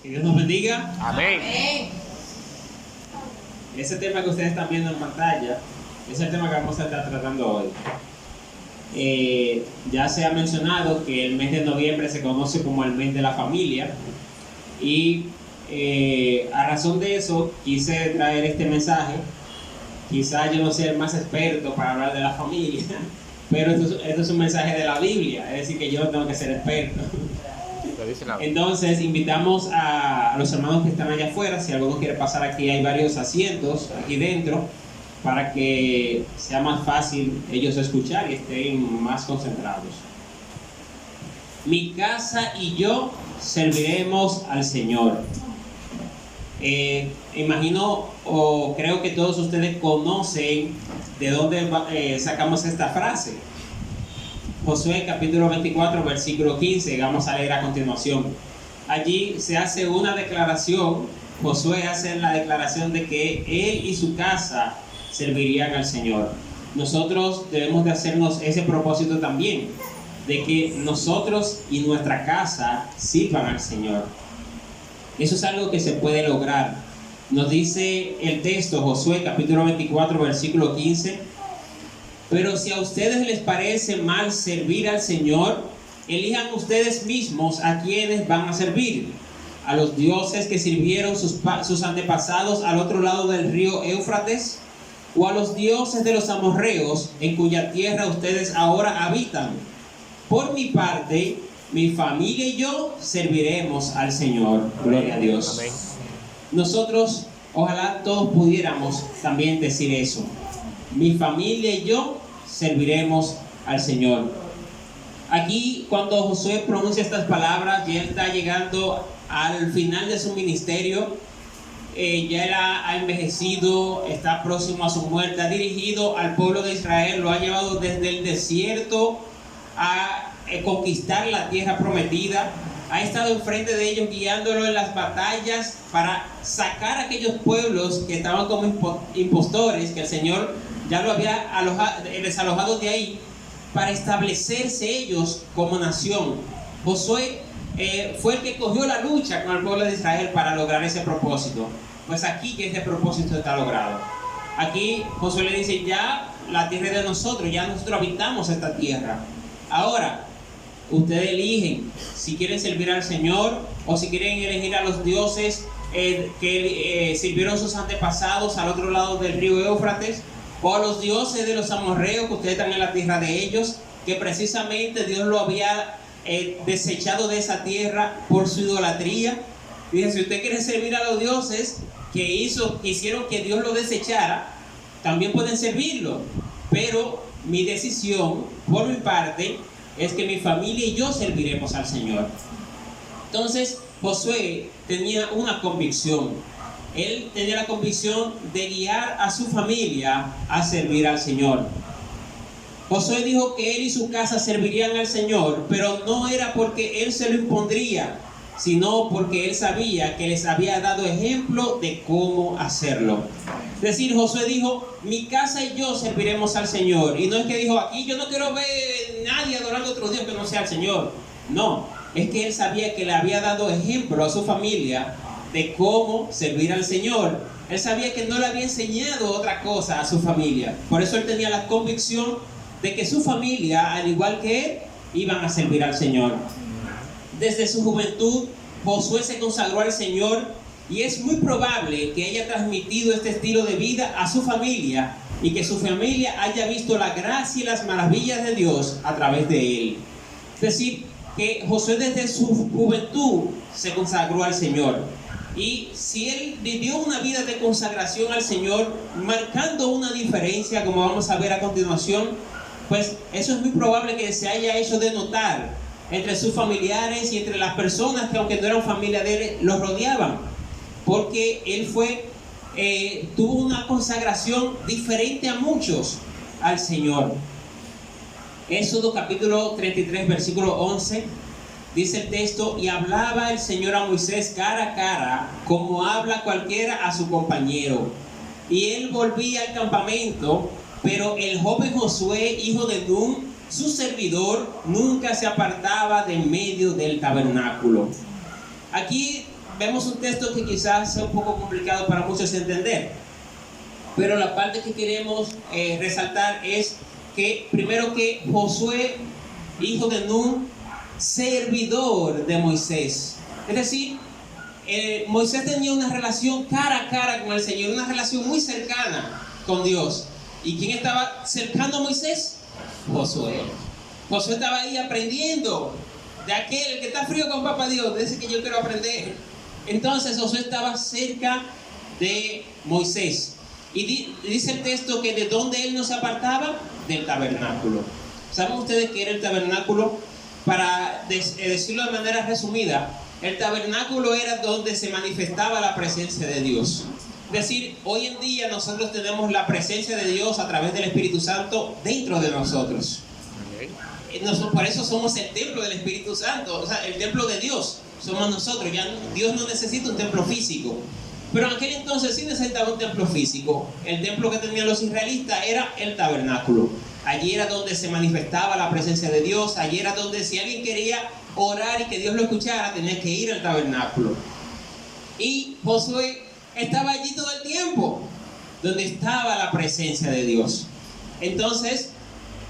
Que Dios nos bendiga. Amén. Ese tema que ustedes están viendo en pantalla es el tema que vamos a estar tratando hoy. Ya se ha mencionado que el mes de noviembre se conoce como el mes de la familia y a razón de eso quise traer este mensaje. Quizás yo no sea el más experto para hablar de la familia, pero esto es un mensaje de la Biblia, es decir, que yo no tengo que ser experto. Entonces invitamos a los hermanos que están allá afuera, si alguno quiere pasar aquí, hay varios asientos aquí dentro, para que sea más fácil ellos escuchar y estén más concentrados. Mi casa y yo serviremos al Señor. Imagino o creo que todos ustedes conocen de dónde sacamos esta frase. Josué capítulo 24 versículo 15, vamos a leer a continuación. Allí se hace una declaración. Josué hace la declaración de que él y su casa servirían al Señor. Nosotros debemos de hacernos ese propósito también, de que nosotros y nuestra casa sirvan al Señor. Eso es algo que se puede lograr. Nos dice el texto, Josué capítulo 24 versículo 15: pero si a ustedes les parece mal servir al Señor, elijan ustedes mismos a quienes van a servir: a los dioses que sirvieron sus antepasados al otro lado del río Éufrates, o a los dioses de los amorreos en cuya tierra ustedes ahora habitan. Por mi parte, mi familia y yo serviremos al Señor. Gloria a Dios. Amén. Nosotros, ojalá todos pudiéramos también decir eso. Mi familia y yo serviremos al Señor. Aquí, cuando Josué pronuncia estas palabras, ya está llegando al final de su ministerio. Ya ha envejecido, está próximo a su muerte, ha dirigido al pueblo de Israel, lo ha llevado desde el desierto a conquistar la tierra prometida, ha estado enfrente de ellos guiándolo en las batallas para sacar a aquellos pueblos que estaban como impostores, que el Señor ya lo había desalojado de ahí, para establecerse ellos como nación. Josué fue el que cogió la lucha con el pueblo de Israel para lograr ese propósito. Pues aquí que ese propósito está logrado. Aquí Josué le dice: ya la tierra es de nosotros, ya nosotros habitamos esta tierra. Ahora, ustedes eligen si quieren servir al Señor o si quieren elegir a los dioses que sirvieron sus antepasados al otro lado del río Éufrates, o a los dioses de los amorreos que ustedes están en la tierra de ellos, que precisamente Dios lo había desechado de esa tierra por su idolatría. Dice: si usted quiere servir a los dioses que hicieron que Dios lo desechara, también pueden servirlo, pero mi decisión, por mi parte, es que mi familia y yo serviremos al Señor. Entonces Josué tenía una convicción. Él tenía la convicción de guiar a su familia a servir al Señor. Josué dijo que él y su casa servirían al Señor, pero no era porque él se lo impondría, sino porque él sabía que les había dado ejemplo de cómo hacerlo. Es decir, Josué dijo: mi casa y yo serviremos al Señor. Y no es que dijo: aquí yo no quiero ver a nadie adorando a otro Dios que no sea el Señor. No, es que él sabía que le había dado ejemplo a su familia de cómo servir al Señor. Él sabía que no le había enseñado otra cosa a su familia. Por eso él tenía la convicción de que su familia, al igual que él, iban a servir al Señor. Desde su juventud, Josué se consagró al Señor, y es muy probable que haya transmitido este estilo de vida a su familia y que su familia haya visto la gracia y las maravillas de Dios a través de él. Es decir, que Josué desde su juventud se consagró al Señor. Y si él vivió una vida de consagración al Señor, marcando una diferencia, como vamos a ver a continuación, pues eso es muy probable que se haya hecho de notar entre sus familiares y entre las personas que, aunque no eran familia de él, los rodeaban, porque él tuvo una consagración diferente a muchos al Señor. Éxodo capítulo 33 versículo 11 dice el texto: y hablaba el Señor a Moisés cara a cara, como habla cualquiera a su compañero, y él volvía al campamento, pero el joven Josué, hijo de Nun, su servidor, nunca se apartaba de en medio del tabernáculo. Aquí vemos un texto que quizás sea un poco complicado para muchos de entender, pero la parte que queremos resaltar es que primero que Josué, hijo de Nun, servidor de Moisés. Es decir, Moisés tenía una relación cara a cara con el Señor, una relación muy cercana con Dios. ¿Y quién estaba cercano a Moisés? Josué. Josué estaba ahí aprendiendo de aquel que está frío con papá Dios, de ese que yo quiero aprender. Entonces Josué estaba cerca de Moisés. Y dice el texto que de dónde él no se apartaba, del tabernáculo. ¿Saben ustedes qué era el tabernáculo? Para decirlo de manera resumida, el tabernáculo era donde se manifestaba la presencia de Dios. Es decir, hoy en día nosotros tenemos la presencia de Dios a través del Espíritu Santo dentro de nosotros. Por eso somos el templo del Espíritu Santo, o sea, el templo de Dios somos nosotros. Ya Dios no necesita un templo físico, pero en aquel entonces sí necesitaba un templo físico. El templo que tenían los israelitas era el tabernáculo. Allí era donde se manifestaba la presencia de Dios. Allí era donde, si alguien quería orar y que Dios lo escuchara, tenía que ir al tabernáculo. Y Josué estaba allí todo el tiempo, donde estaba la presencia de Dios. Entonces,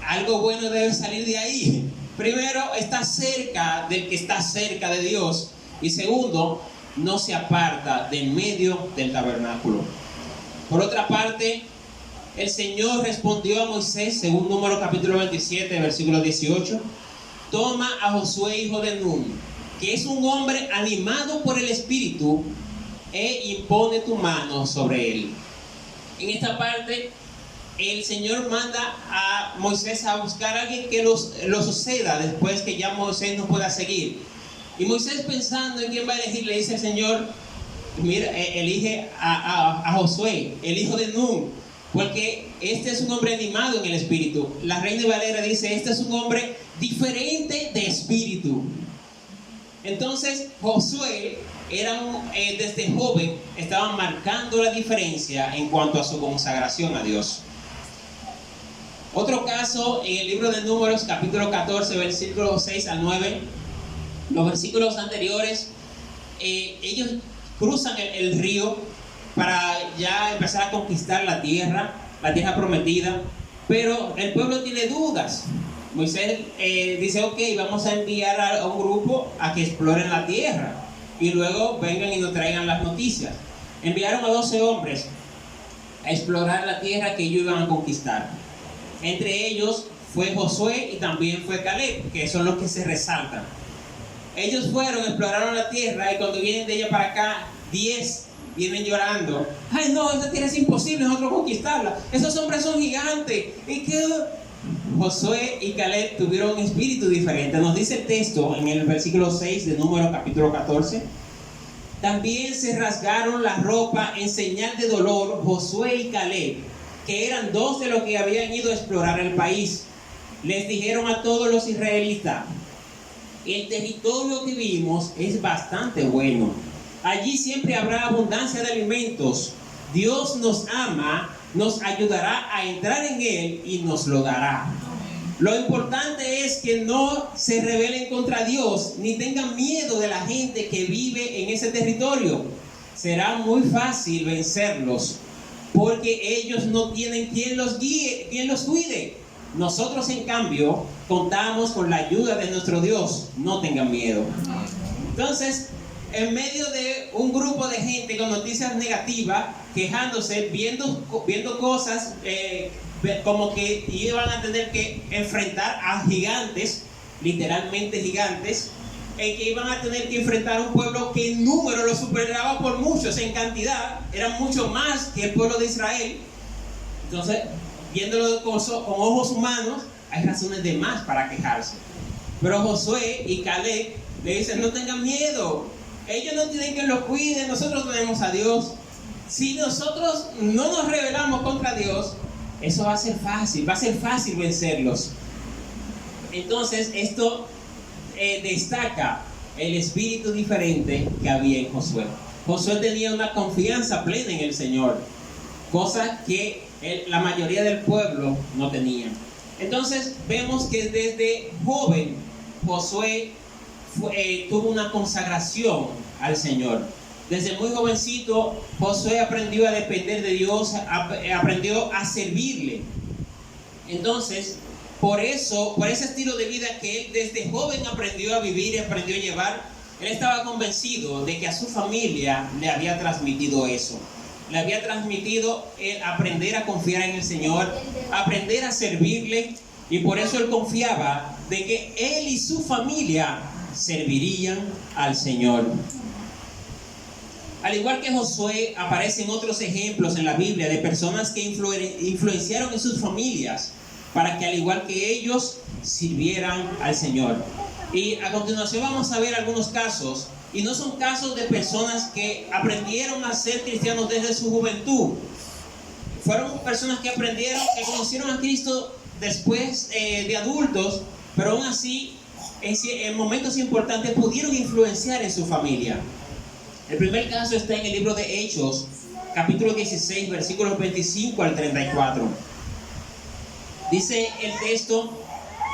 algo bueno debe salir de ahí. Primero, está cerca del que está cerca de Dios. Y segundo, no se aparta del medio del tabernáculo. Por otra parte, el Señor respondió a Moisés, según Números capítulo 27, versículo 18: toma a Josué, hijo de Nun, que es un hombre animado por el Espíritu, e impone tu mano sobre él. En esta parte, el Señor manda a Moisés a buscar a alguien que lo suceda después que ya Moisés no pueda seguir. Y Moisés, pensando en quién va a elegir, le dice al Señor: mira, elige a Josué, el hijo de Nun, porque este es un hombre animado en el espíritu. La Reina Valera dice: este es un hombre diferente de espíritu. Entonces Josué desde joven estaba marcando la diferencia en cuanto a su consagración a Dios. Otro caso en el libro de Números capítulo 14, versículos 6 al 9. Los versículos anteriores, ellos cruzan el río para ya empezar a conquistar la tierra prometida, pero el pueblo tiene dudas. Moisés dice: ok, vamos a enviar a un grupo a que exploren la tierra y luego vengan y nos traigan las noticias. Enviaron a 12 hombres a explorar la tierra que ellos iban a conquistar. Entre ellos fue Josué y también fue Caleb, que son los que se resaltan. Ellos fueron, exploraron la tierra, y cuando vienen de ella para acá, 10 vienen llorando: ay no, esa tierra es imposible nosotros conquistarla, esos hombres son gigantes. Y que Josué y Caleb tuvieron un espíritu diferente. Nos dice el texto en el versículo 6 de Números capítulo 14: también se rasgaron la ropa en señal de dolor Josué y Caleb, que eran 2 de los que habían ido a explorar el país. Les dijeron a todos los israelitas: el territorio que vimos es bastante bueno. Allí siempre habrá abundancia de alimentos. Dios nos ama, nos ayudará a entrar en él y nos lo dará. Lo importante es que no se rebelen contra Dios, ni tengan miedo de la gente que vive en ese territorio. Será muy fácil vencerlos, porque ellos no tienen quien los guíe, quien los cuide. Nosotros, en cambio, contamos con la ayuda de nuestro Dios. No tengan miedo. Entonces, en medio de un grupo de gente con noticias negativas, quejándose, viendo cosas como que iban a tener que enfrentar a gigantes, literalmente gigantes, en que iban a tener que enfrentar a un pueblo que en número lo superaba por muchos, en cantidad, eran mucho más que el pueblo de Israel. Entonces, viéndolo con ojos humanos, hay razones de más para quejarse. Pero Josué y Caleb le dicen: no tengan miedo, ellos no tienen que los cuiden, nosotros tenemos a Dios. Si nosotros no nos rebelamos contra Dios, eso va a ser fácil vencerlos. Entonces esto destaca el espíritu diferente que había en Josué. Josué tenía una confianza plena en el Señor, cosa que la mayoría del pueblo no tenía. Entonces vemos que desde joven Josué tuvo una consagración al Señor. Desde muy jovencito, Josué aprendió a depender de Dios, aprendió a servirle. Entonces, por ese estilo de vida que él desde joven aprendió a vivir y aprendió a llevar, él estaba convencido de que a su familia le había transmitido eso. Le había transmitido el aprender a confiar en el Señor, aprender a servirle, y por eso él confiaba de que él y su familia servirían al Señor. Al igual que Josué, aparecen otros ejemplos en la Biblia de personas que influenciaron en sus familias para que al igual que ellos sirvieran al Señor. Y a continuación vamos a ver algunos casos, y no son casos de personas que aprendieron a ser cristianos desde su juventud. Fueron personas que aprendieron, que conocieron a Cristo después de adultos, pero aún así en momentos importantes pudieron influenciar en su familia. El primer caso está en el libro de Hechos, capítulo 16, versículos 25 al 34. Dice el texto,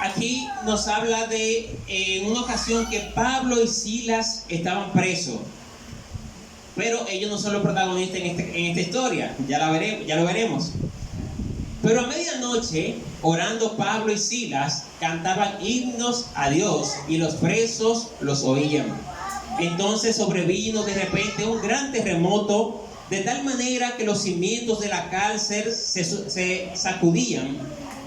aquí nos habla de en una ocasión que Pablo y Silas estaban presos. Pero ellos no son los protagonistas en esta historia, ya lo veremos. Pero a medianoche, orando Pablo y Silas, cantaban himnos a Dios y los presos los oían. Entonces sobrevino de repente un gran terremoto, de tal manera que los cimientos de la cárcel se sacudían,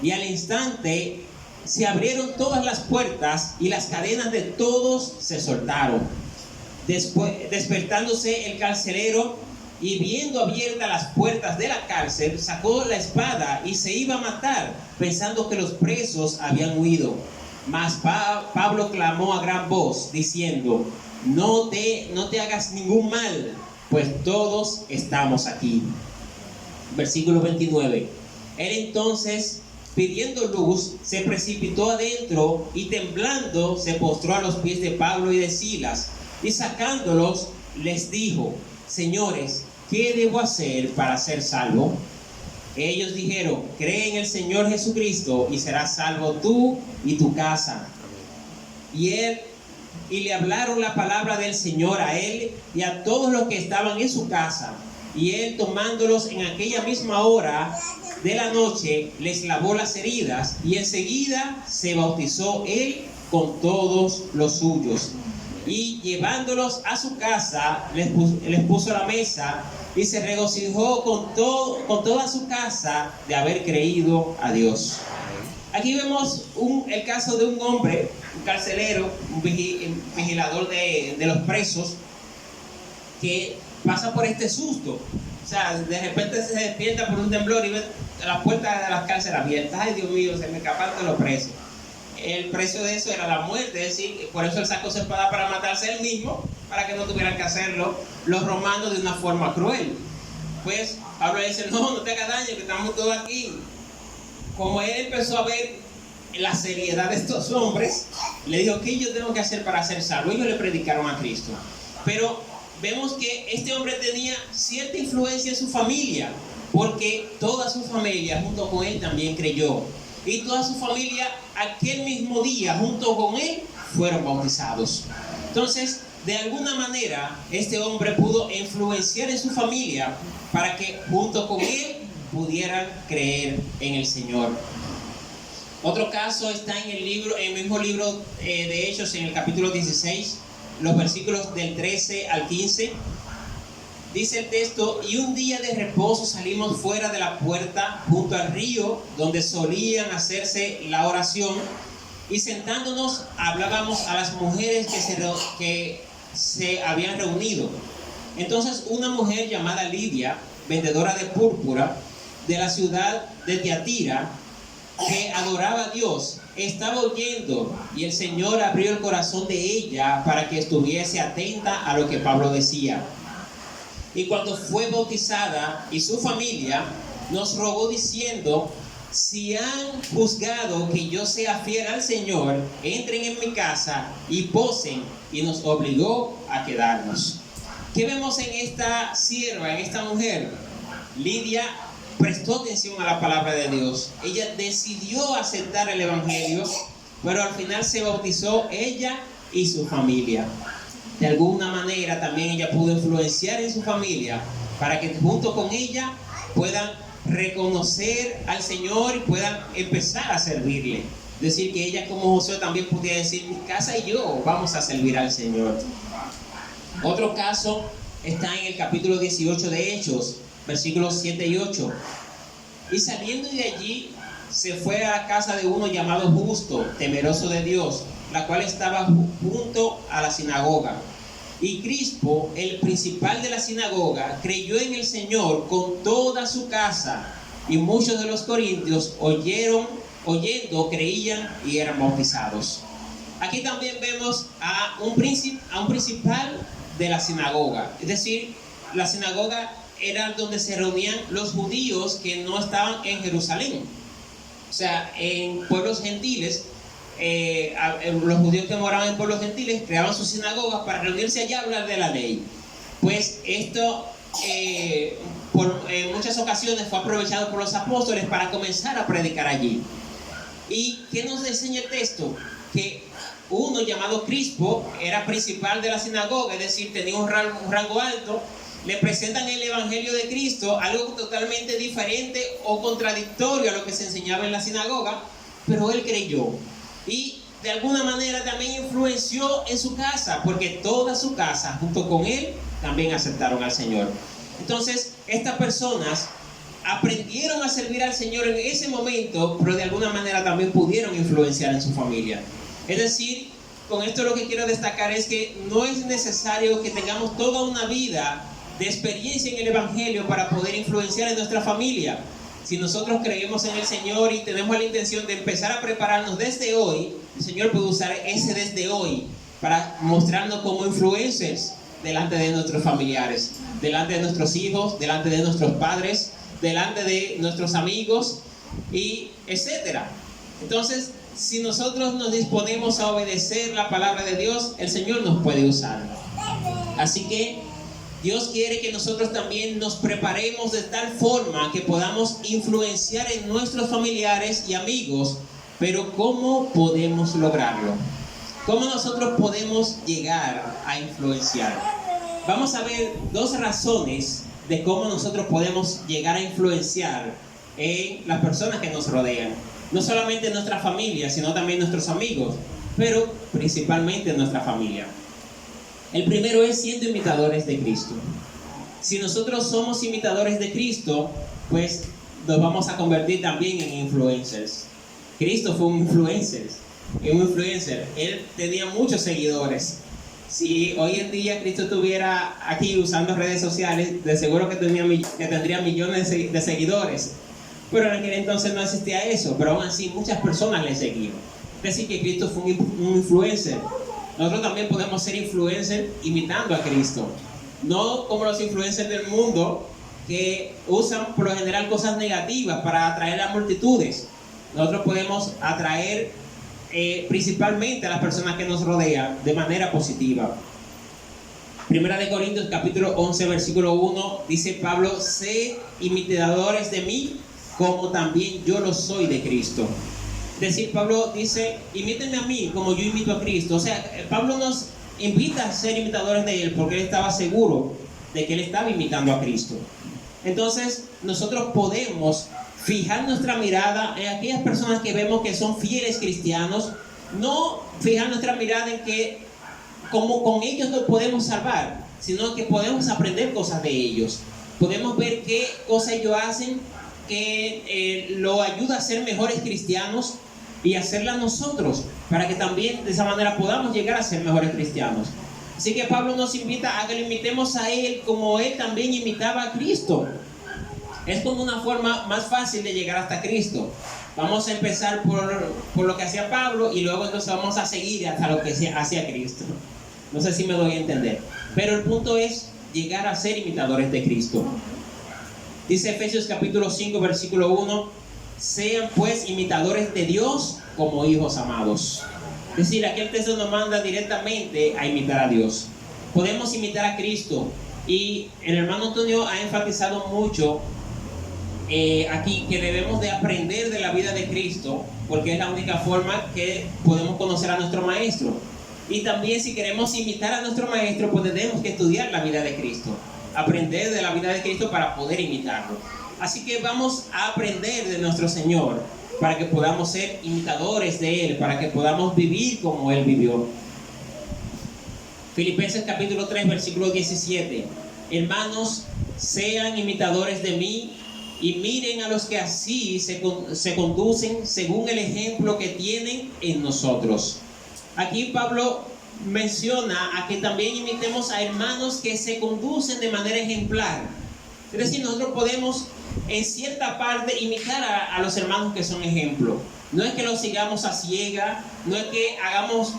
y al instante se abrieron todas las puertas y las cadenas de todos se soltaron. Después, despertándose el carcelero y viendo abiertas las puertas de la cárcel, sacó la espada y se iba a matar, pensando que los presos habían huido. Mas Pablo clamó a gran voz, diciendo: no te hagas ningún mal, pues todos estamos aquí. Versículo 29. Él entonces, pidiendo luz, se precipitó adentro y temblando se postró a los pies de Pablo y de Silas, y sacándolos les dijo: señores, ¿qué debo hacer para ser salvo? Ellos dijeron: cree en el Señor Jesucristo y serás salvo tú y tu casa. Y le hablaron la palabra del Señor a él y a todos los que estaban en su casa. Y él, tomándolos en aquella misma hora de la noche, les lavó las heridas, y enseguida se bautizó él con todos los suyos. Y llevándolos a su casa, les puso la mesa, y se regocijó con toda su casa de haber creído a Dios. Aquí vemos el caso de un hombre, un carcelero, un vigilador de los presos, que pasa por este susto. O sea, de repente se despierta por un temblor y ve las puertas de las cárceles abiertas. Ay, Dios mío, se me escaparon de los presos. El precio de eso era la muerte, es decir, por eso él sacó su espada para matarse él mismo, para que no tuvieran que hacerlo los romanos de una forma cruel. Pues Pablo dice: no te hagas daño, que estamos todos aquí. Como él empezó a ver la seriedad de estos hombres, le dijo: ¿qué yo tengo que hacer para ser salvo? Ellos le predicaron a Cristo. Pero vemos que este hombre tenía cierta influencia en su familia, porque toda su familia junto con él también creyó. Y toda su familia aquel mismo día junto con él fueron bautizados. Entonces, de alguna manera, este hombre pudo influenciar en su familia para que junto con él pudieran creer en el Señor. Otro caso está en el mismo libro de Hechos, en el capítulo 16, los versículos del 13 al 15. Dice el texto: y un día de reposo salimos fuera de la puerta junto al río donde solían hacerse la oración, y sentándonos hablábamos a las mujeres que se habían reunido. Entonces una mujer llamada Lidia, vendedora de púrpura de la ciudad de Tiatira, que adoraba a Dios, estaba oyendo, y el Señor abrió el corazón de ella para que estuviese atenta a lo que Pablo decía. Y cuando fue bautizada y su familia, nos rogó diciendo: si han juzgado que yo sea fiel al Señor, entren en mi casa y posen, y nos obligó a quedarnos. ¿Qué vemos en esta sierva, en esta mujer? Lidia prestó atención a la palabra de Dios. Ella decidió aceptar el evangelio, pero al final se bautizó ella y su familia. de alguna manera también ella pudo influenciar en su familia para que junto con ella puedan reconocer al Señor y puedan empezar a servirle. Es decir, que ella como Josué también pudiera decir: mi casa y yo vamos a servir al Señor. Otro caso está en el capítulo 18 de Hechos, versículos 7 y 8. Y saliendo de allí, se fue a la casa de uno llamado Justo, temeroso de Dios, la cual estaba junto a la sinagoga. Y Crispo, el principal de la sinagoga, creyó en el Señor con toda su casa, y muchos de los corintios oyendo, creían y eran bautizados. Aquí también vemos a un principal de la sinagoga. Es decir, la sinagoga era donde se reunían los judíos que no estaban en Jerusalén. O sea, en pueblos gentiles, los judíos que moraban en pueblos gentiles creaban sus sinagogas para reunirse allá a hablar de la ley. Pues esto en muchas ocasiones fue aprovechado por los apóstoles para comenzar a predicar allí. ¿Y qué nos enseña el texto? Que uno llamado Crispo era principal de la sinagoga, es decir, tenía un rango alto. Le presentan el evangelio de Cristo, algo totalmente diferente o contradictorio a lo que se enseñaba en la sinagoga, pero él creyó y de alguna manera también influenció en su casa, porque toda su casa junto con él también aceptaron al Señor. Entonces estas personas aprendieron a servir al Señor en ese momento, pero de alguna manera también pudieron influenciar en su familia. Es decir, con esto lo que quiero destacar es que no es necesario que tengamos toda una vida de experiencia en el evangelio para poder influenciar en nuestra familia. Si nosotros creemos en el Señor y tenemos la intención de empezar a prepararnos desde hoy, el Señor puede usar ese desde hoy para mostrarnos como influencers delante de nuestros familiares, delante de nuestros hijos, delante de nuestros padres, delante de nuestros amigos, y etcétera. Entonces, si nosotros nos disponemos a obedecer la palabra de Dios, el Señor nos puede usar. Así que Dios quiere que nosotros también nos preparemos de tal forma que podamos influenciar en nuestros familiares y amigos. Pero ¿cómo podemos lograrlo? ¿Cómo nosotros podemos llegar a influenciar? Vamos a ver dos razones de cómo nosotros podemos llegar a influenciar en las personas que nos rodean. No solamente en nuestra familia, sino también nuestros amigos, pero principalmente en nuestra familia. El primero es siendo imitadores de Cristo. Si nosotros somos imitadores de Cristo, pues nos vamos a convertir también en influencers. Cristo fue un influencer. Él tenía muchos seguidores. Si hoy en día Cristo estuviera aquí usando redes sociales, de seguro que tendría millones de seguidores. Pero en aquel entonces no existía eso, pero aún así muchas personas le seguían. Es decir, que Cristo fue un influencer. Nosotros también podemos ser influencers imitando a Cristo. No como los influencers del mundo que usan por lo general cosas negativas para atraer a multitudes. Nosotros podemos atraer principalmente a las personas que nos rodean de manera positiva. Primera de Corintios capítulo 11 versículo 1 dice Pablo: sed imitadores de mí como también yo lo soy de Cristo. Es decir, Pablo dice: imítenme a mí como yo imito a Cristo. O sea, Pablo nos invita a ser imitadores de él porque él estaba seguro de que él estaba imitando a Cristo. Entonces nosotros podemos fijar nuestra mirada en aquellas personas que vemos que son fieles cristianos, no fijar nuestra mirada en que como con ellos nos podemos salvar, sino que podemos aprender cosas de ellos. Podemos ver qué cosas ellos hacen que lo ayuda a ser mejores cristianos y hacerla nosotros, para que también de esa manera podamos llegar a ser mejores cristianos. Así que Pablo nos invita a que lo imitemos a él como él también imitaba a Cristo. Es como una forma más fácil de llegar hasta Cristo. Vamos a empezar por lo que hacía Pablo y luego entonces vamos a seguir hasta lo que hacía Cristo. No sé si me doy a entender. Pero el punto es llegar a ser imitadores de Cristo. Dice Efesios capítulo 5 versículo 1: sean pues imitadores de Dios como hijos amados. Es decir, aquí el texto nos manda directamente a imitar a Dios. Podemos imitar a Cristo. Y el hermano Antonio ha enfatizado mucho aquí que debemos de aprender de la vida de Cristo, porque es la única forma que podemos conocer a nuestro Maestro. Y también si queremos imitar a nuestro maestro, pues tenemos que estudiar la vida de Cristo, aprender de la vida de Cristo para poder imitarlo. Así que vamos a aprender de nuestro Señor para que podamos ser imitadores de Él, para que podamos vivir como Él vivió. Filipenses capítulo 3, versículo 17. Hermanos, sean imitadores de mí y miren a los que así se conducen según el ejemplo que tienen en nosotros. Aquí Pablo menciona a que también imitemos a hermanos que se conducen de manera ejemplar. Es decir, nosotros podemos en cierta parte imitar a los hermanos que son ejemplo. No es que los sigamos a ciega, no es que hagamos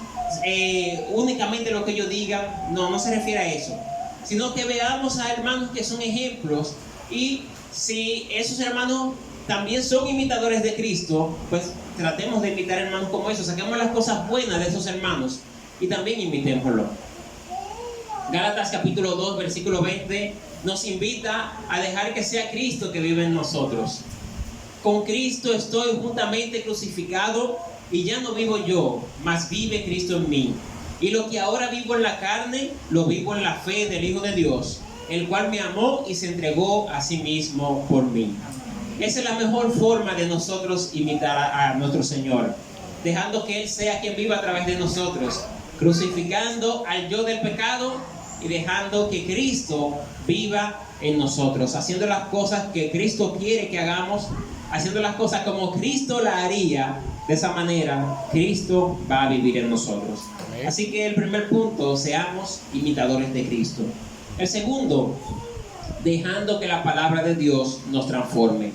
únicamente lo que ellos digan, no se refiere a eso, sino que veamos a hermanos que son ejemplos, y si esos hermanos también son imitadores de Cristo, pues tratemos de imitar hermanos como esos, saquemos las cosas buenas de esos hermanos y también imitémoslo. Gálatas capítulo 2, versículo 20 nos invita a dejar que sea Cristo que vive en nosotros. Con Cristo estoy juntamente crucificado, y ya no vivo yo, mas vive Cristo en mí. Y lo que ahora vivo en la carne, lo vivo en la fe del Hijo de Dios, el cual me amó y se entregó a sí mismo por mí. Esa es la mejor forma de nosotros imitar a nuestro Señor, dejando que Él sea quien viva a través de nosotros, crucificando al yo del pecado y dejando que Cristo viva en nosotros, haciendo las cosas que Cristo quiere que hagamos, haciendo las cosas como Cristo la haría. De esa manera, Cristo va a vivir en nosotros. Así que el primer punto, seamos imitadores de Cristo. El segundo, dejando que la palabra de Dios nos transforme.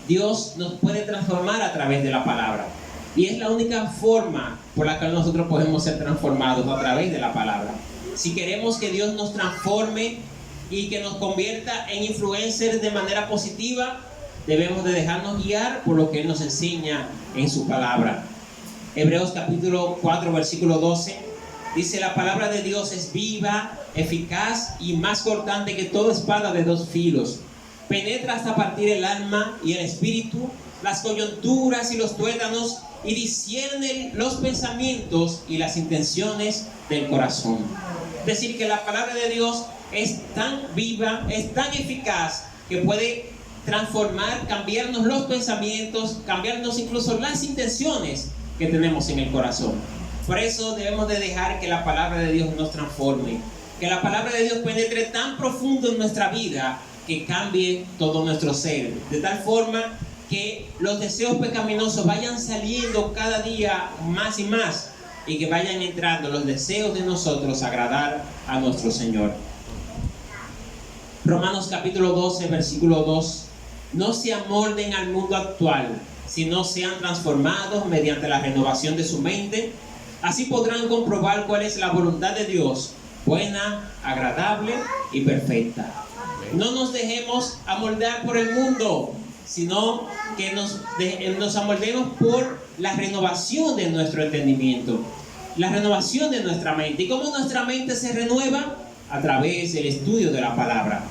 Dios nos puede transformar a través de la palabra. Y es la única forma por la que nosotros podemos ser transformados, a través de la palabra. Si queremos que Dios nos transforme y que nos convierta en influencers de manera positiva, debemos de dejarnos guiar por lo que Él nos enseña en su palabra. Hebreos capítulo 4, versículo 12, dice: la palabra de Dios es viva, eficaz y más cortante que toda espada de dos filos. Penetra hasta partir el alma y el espíritu, las coyunturas y los tuétanos, y discierne los pensamientos y las intenciones del corazón. Es decir, que la palabra de Dios es tan viva, es tan eficaz, que puede transformar, cambiarnos los pensamientos, cambiarnos incluso las intenciones que tenemos en el corazón. Por eso debemos de dejar que la palabra de Dios nos transforme, que la palabra de Dios penetre tan profundo en nuestra vida que cambie todo nuestro ser, de tal forma que los deseos pecaminosos vayan saliendo cada día más y más, y que vayan entrando los deseos de nosotros a agradar a nuestro Señor. Romanos capítulo 12, versículo 2: no se amolden al mundo actual, sino sean transformados mediante la renovación de su mente. Así podrán comprobar cuál es la voluntad de Dios, buena, agradable y perfecta. No nos dejemos amoldar por el mundo, sino que nos amoldemos por la renovación de nuestro entendimiento, la renovación de nuestra mente. ¿Y cómo nuestra mente se renueva? A través del estudio de la palabra.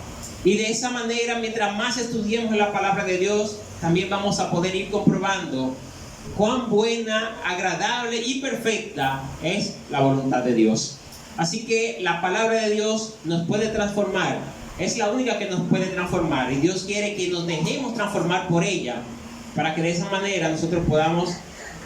Y de esa manera, mientras más estudiemos la palabra de Dios, también vamos a poder ir comprobando cuán buena, agradable y perfecta es la voluntad de Dios. Así que la palabra de Dios nos puede transformar. Es la única que nos puede transformar. Y Dios quiere que nos dejemos transformar por ella, para que de esa manera nosotros podamos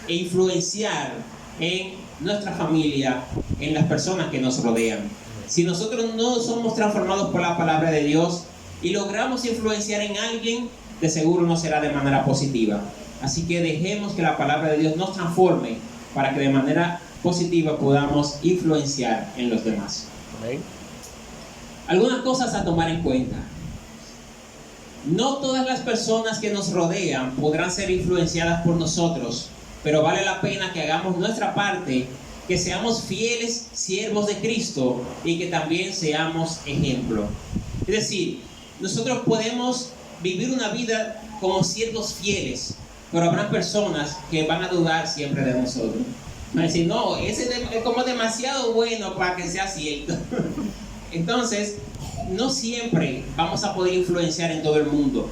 influenciar en nuestra familia, en las personas que nos rodean. Si nosotros no somos transformados por la palabra de Dios y logramos influenciar en alguien, de seguro no será de manera positiva. Así que dejemos que la palabra de Dios nos transforme, para que de manera positiva podamos influenciar en los demás. Amén. Algunas cosas a tomar en cuenta. No todas las personas que nos rodean podrán ser influenciadas por nosotros, pero vale la pena que hagamos nuestra parte, que seamos fieles siervos de Cristo y que también seamos ejemplo. Es decir, nosotros podemos vivir una vida como siervos fieles, pero habrá personas que van a dudar siempre de nosotros. Van a decir: no, ese es como demasiado bueno para que sea cierto. Entonces, no siempre vamos a poder influenciar en todo el mundo,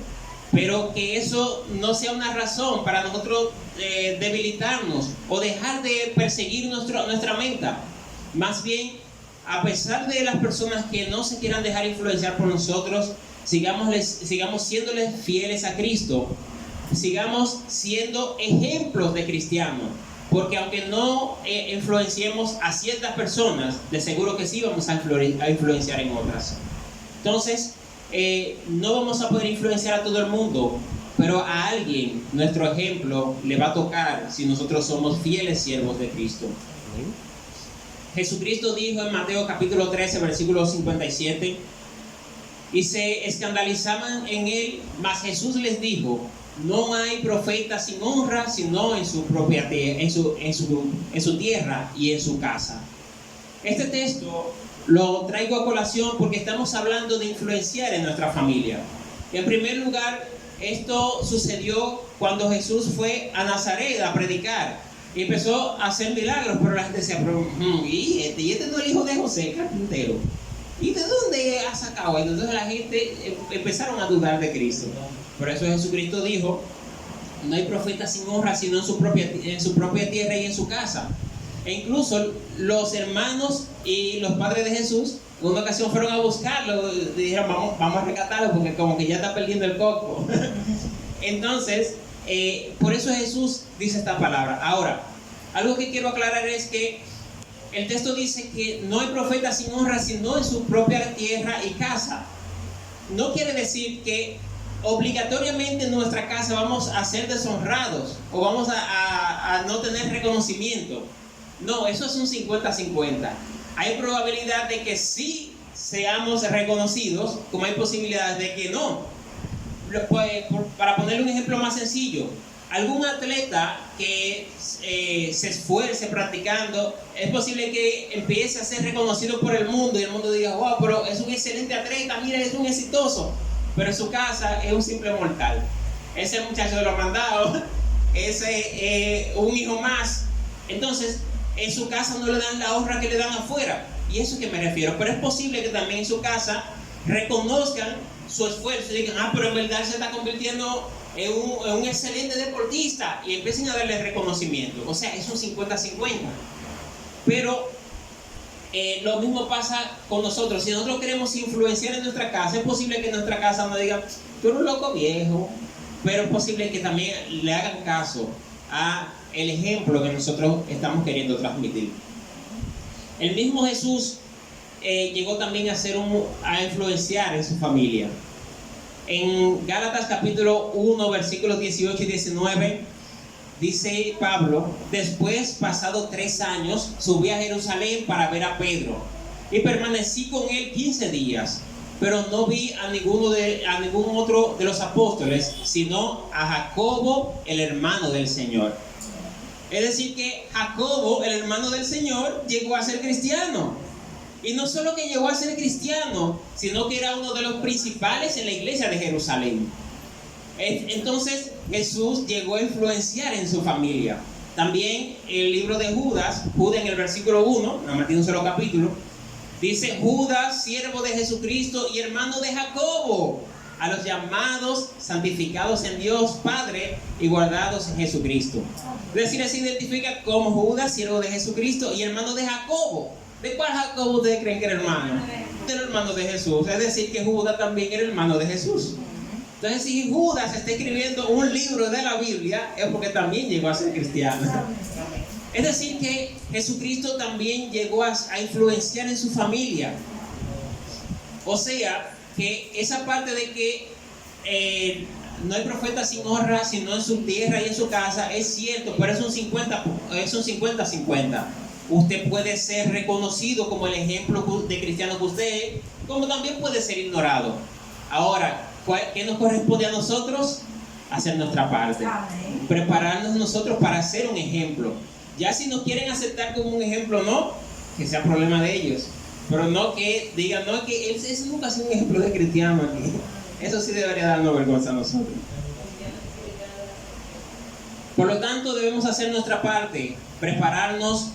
pero que eso no sea una razón para nosotros debilitarnos o dejar de perseguir nuestra meta. Más bien, a pesar de las personas que no se quieran dejar influenciar por nosotros, sigamos siéndoles fieles a Cristo, sigamos siendo ejemplos de cristianos, porque aunque no influenciemos a ciertas personas, de seguro que sí vamos a influenciar en otras. Entonces, no vamos a poder influenciar a todo el mundo, pero a alguien nuestro ejemplo le va a tocar si nosotros somos fieles siervos de Cristo. Jesucristo dijo en Mateo capítulo 13, versículo 57, y se escandalizaban en él, mas Jesús les dijo: no hay profeta sin honra, sino en su propia en su tierra y en su casa. Este texto lo traigo a colación porque estamos hablando de influenciar en nuestra familia. En primer lugar, esto sucedió cuando Jesús fue a Nazaret a predicar y empezó a hacer milagros, pero la gente decía: ¿y este no es el hijo de José, carpintero? ¿Y de dónde ha sacado esto? Entonces la gente empezaron a dudar de Cristo. Por eso Jesucristo dijo: no hay profeta sin honra, sino en su propia tierra y en su casa. E incluso los hermanos y los padres de Jesús en una ocasión fueron a buscarlo y dijeron: vamos a rescatarlo porque como que ya está perdiendo el coco. Entonces, por eso Jesús dice esta palabra. Ahora, algo que quiero aclarar es que el texto dice que no hay profeta sin honra, sino en su propia tierra y casa. No quiere decir que obligatoriamente en nuestra casa vamos a ser deshonrados o vamos a no tener reconocimiento. No, eso es un 50-50. Hay probabilidad de que sí seamos reconocidos, como hay posibilidades de que no. Para ponerle un ejemplo más sencillo, algún atleta que se esfuerce practicando, es posible que empiece a ser reconocido por el mundo y el mundo diga: wow, pero es un excelente atleta, mira, es un exitoso. Pero en su casa es un simple mortal. Ese muchacho de los mandados, ese un hijo más. Entonces, en su casa no le dan la honra que le dan afuera. Y eso es que me refiero. Pero es posible que también en su casa reconozcan su esfuerzo y digan: pero en verdad se está convirtiendo en un excelente deportista, y empiecen a darle reconocimiento. O sea, es un 50-50. Pero lo mismo pasa con nosotros. Si nosotros queremos influenciar en nuestra casa, es posible que en nuestra casa nos digan: tú eres un loco viejo. Pero es posible que también le hagan caso a el ejemplo que nosotros estamos queriendo transmitir. El mismo Jesús llegó también a influenciar en su familia. En Gálatas capítulo 1, versículos 18 y 19, dice Pablo: después, pasado 3 años, subí a Jerusalén para ver a Pedro, y permanecí con él 15 días, pero no vi a ningún otro de los apóstoles, sino a Jacobo, el hermano del Señor. Es decir que Jacobo, el hermano del Señor, llegó a ser cristiano. Y no solo que llegó a ser cristiano, sino que era uno de los principales en la iglesia de Jerusalén. Entonces Jesús llegó a influenciar en su familia. También el libro de Judas en el versículo 1, nada más tiene un solo capítulo, dice: Judas, siervo de Jesucristo y hermano de Jacobo, a los llamados, santificados en Dios Padre y guardados en Jesucristo. Es decir, él se identifica como Judas, siervo de Jesucristo y hermano de Jacobo. ¿De cuál Jacobo ustedes creen que era hermano? Del hermano de Jesús. Es decir, que Judas también era hermano de Jesús. Entonces, si Judas está escribiendo un libro de la Biblia, es porque también llegó a ser cristiano. Es decir, que Jesucristo también llegó a influenciar en su familia. O sea, que esa parte de que no hay profeta sin honra, sino en su tierra y en su casa, es cierto, pero es un 50-50. Usted puede ser reconocido como el ejemplo de cristiano que usted es, como también puede ser ignorado. Ahora, ¿qué nos corresponde a nosotros? Hacer nuestra parte. Amén. Prepararnos nosotros para ser un ejemplo. Ya si nos quieren aceptar como un ejemplo, no, que sea problema de ellos. Pero no que digan: no, que ese nunca ha sido un ejemplo de cristiano aquí. Eso sí debería darnos vergüenza a nosotros. Por lo tanto, debemos hacer nuestra parte, prepararnos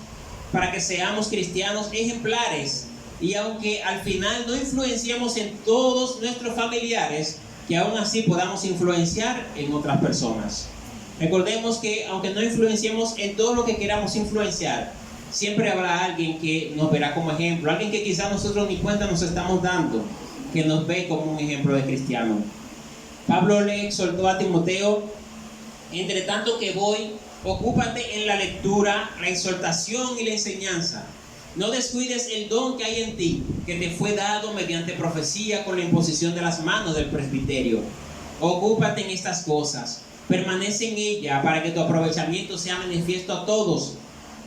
para que seamos cristianos ejemplares, y aunque al final no influenciemos en todos nuestros familiares, que aún así podamos influenciar en otras personas. Recordemos que aunque no influenciemos en todo lo que queramos influenciar, siempre habrá alguien que nos verá como ejemplo, alguien que quizás nosotros ni cuenta nos estamos dando, que nos ve como un ejemplo de cristiano. Pablo le exhortó a Timoteo: entre tanto que voy, ocúpate en la lectura, la exhortación y la enseñanza. No descuides el don que hay en ti, que te fue dado mediante profecía con la imposición de las manos del presbiterio. Ocúpate en estas cosas, permanece en ella para que tu aprovechamiento sea manifiesto a todos.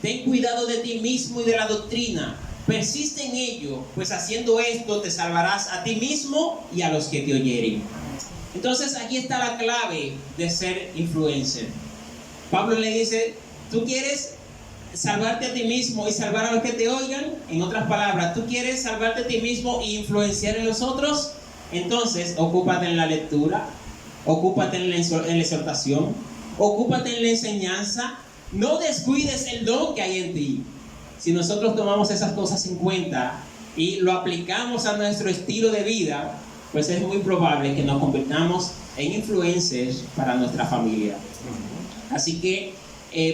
Ten cuidado de ti mismo y de la doctrina. Persiste en ello, pues haciendo esto te salvarás a ti mismo y a los que te oyeren. Entonces aquí está la clave de ser influencer. Pablo le dice: ¿tú quieres salvarte a ti mismo y salvar a los que te oigan? En otras palabras, ¿tú quieres salvarte a ti mismo e influenciar en los otros? Entonces, ocúpate en la lectura, ocúpate en la exhortación, ocúpate en la enseñanza. No descuides el don que hay en ti. Si nosotros tomamos esas cosas en cuenta y lo aplicamos a nuestro estilo de vida, pues es muy probable que nos convirtamos en influencers para nuestra familia. Así que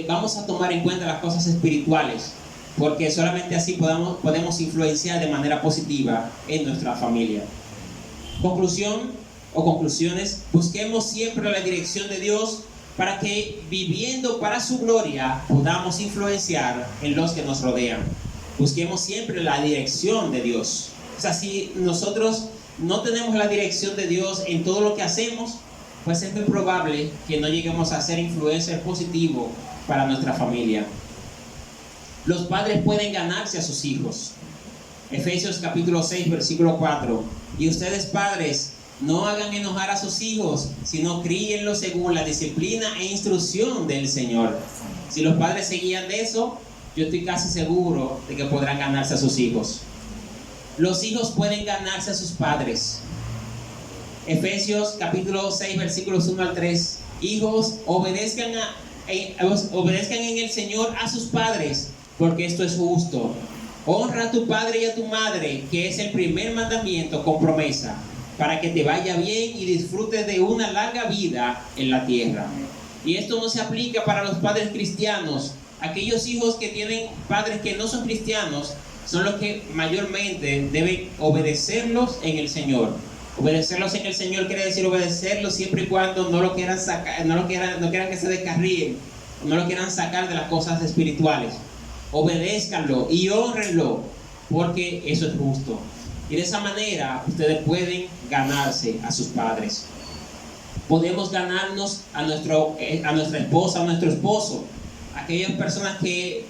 vamos a tomar en cuenta las cosas espirituales, porque solamente así podemos influenciar de manera positiva en nuestra familia. Conclusión o conclusiones: busquemos siempre la dirección de Dios para que, viviendo para su gloria, podamos influenciar en los que nos rodean. Busquemos siempre la dirección de Dios. O sea, si nosotros no tenemos la dirección de Dios en todo lo que hacemos, pues es muy probable que no lleguemos a ser influencers positivos para nuestra familia. Los padres pueden ganarse a sus hijos. Efesios capítulo 6, versículo 4. Y ustedes, padres, no hagan enojar a sus hijos, sino críenlos según la disciplina e instrucción del Señor. Si los padres se guían de eso, yo estoy casi seguro de que podrán ganarse a sus hijos. Los hijos pueden ganarse a sus padres. Efesios capítulo 6, versículos 1 al 3. Hijos, obedezcan en el Señor a sus padres, porque esto es justo. Honra a tu padre y a tu madre, que es el primer mandamiento con promesa, para que te vaya bien y disfrutes de una larga vida en la tierra. Y esto no se aplica para los padres cristianos. Aquellos hijos que tienen padres que no son cristianos son los que mayormente deben obedecerlos en el Señor. Obedecerlos en el Señor quiere decir obedecerlos siempre y cuando no lo quieran sacar, no quieran que se descarríen, no lo quieran sacar de las cosas espirituales. Obedézcanlo y honrenlo, porque eso es justo. Y de esa manera ustedes pueden ganarse a sus padres. Podemos ganarnos a nuestra esposa, a nuestro esposo. Aquellas personas que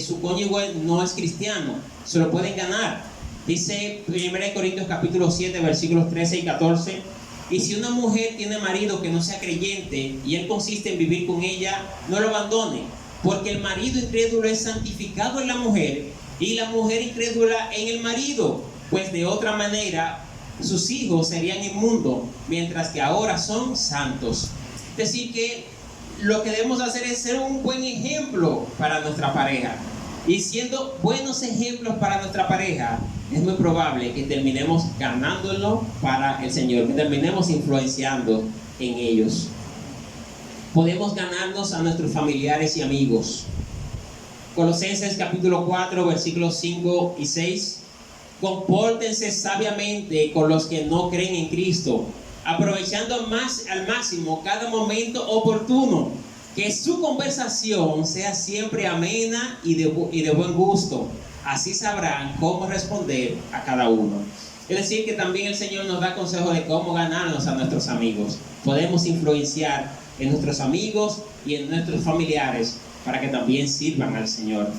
su cónyuge no es cristiano, se lo pueden ganar. Dice 1 Corintios capítulo 7, versículos 13 y 14. Y si una mujer tiene marido que no sea creyente y él consiste en vivir con ella, no lo abandone, porque el marido incrédulo es santificado en la mujer y la mujer incrédula en el marido, pues de otra manera sus hijos serían inmundos, mientras que ahora son santos. Es decir, que lo que debemos hacer es ser un buen ejemplo para nuestra pareja. Y siendo buenos ejemplos para nuestra pareja, es muy probable que terminemos ganándolo para el Señor, que terminemos influenciando en ellos. Podemos ganarnos a nuestros familiares y amigos. Colosenses capítulo 4, versículos 5 y 6. Compórtense sabiamente con los que no creen en Cristo, aprovechando al máximo cada momento oportuno, que su conversación sea siempre amena y de buen gusto. Así sabrán cómo responder a cada uno. Es decir, que también el Señor nos da consejos de cómo ganarnos a nuestros amigos. Podemos influenciar en nuestros amigos y en nuestros familiares para que también sirvan al Señor.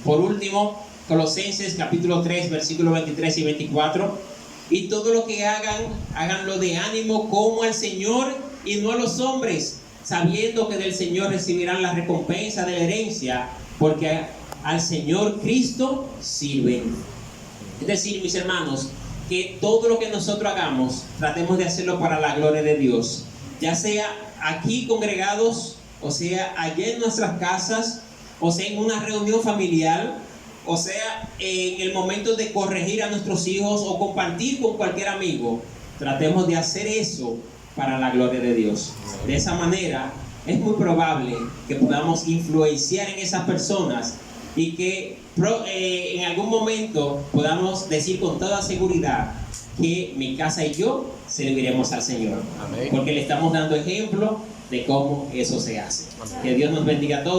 Por último, Colosenses capítulo 3, versículos 23 y 24. Y todo lo que hagan, háganlo de ánimo como al Señor y no a los hombres, sabiendo que del Señor recibirán la recompensa de la herencia, porque al Señor Cristo sirven. Es decir, mis hermanos, que todo lo que nosotros hagamos, tratemos de hacerlo para la gloria de Dios, ya sea aquí congregados, o sea allá en nuestras casas, o sea en una reunión familiar, o sea en el momento de corregir a nuestros hijos o compartir con cualquier amigo. Tratemos de hacer eso para la gloria de Dios. De esa manera es muy probable que podamos influenciar en esas personas y que en algún momento podamos decir con toda seguridad que mi casa y yo serviremos al Señor. Amén. Porque le estamos dando ejemplo de cómo eso se hace. Amén. Que Dios nos bendiga a todos.